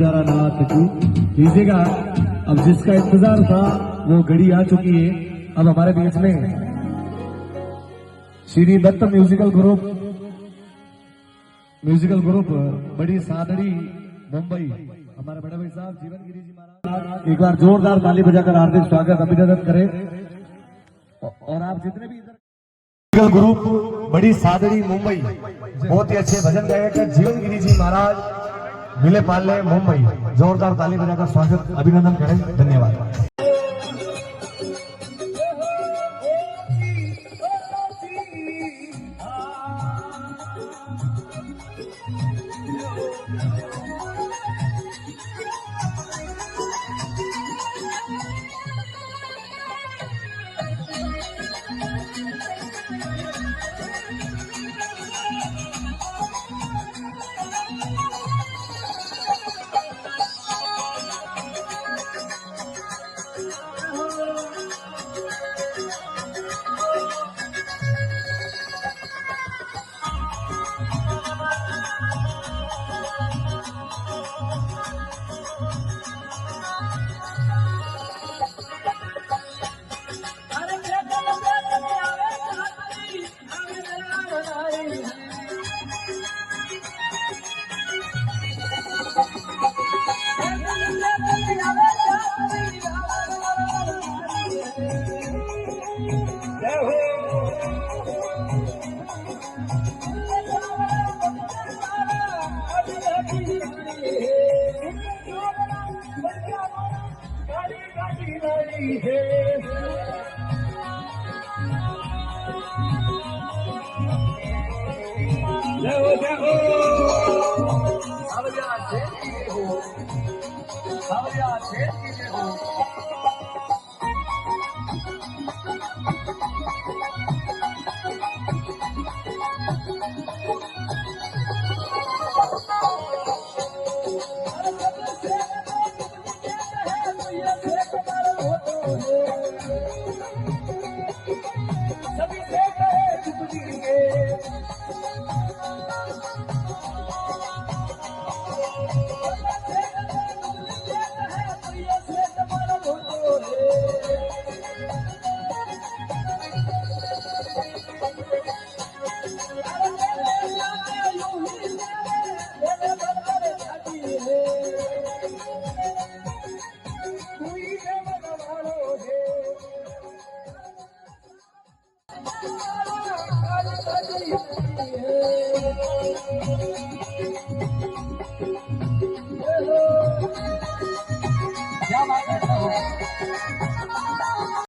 नाथ की लीजिएगा। अब जिसका इंतजार था वो घड़ी आ चुकी है। अब हमारे बीच में श्री दत्त म्यूजिकल ग्रुप बड़ी सादड़ी मुंबई, हमारे बड़े भाई साहब जीवन गिरी जी महाराज, एक बार जोरदार ताली बजाकर हार्दिक स्वागत अभिनंदन करें। और आप जितने भी म्यूजिकल ग्रुप बड़ी सादड़ी मुंबई, बहुत ही अच्छे भजन गायक जीवन गिरी जी महाराज मिले पाले मुंबई, जोरदार ताली बजाकर स्वागत अभिनंदन करें। धन्यवाद। सावरिया शेर की जय हो।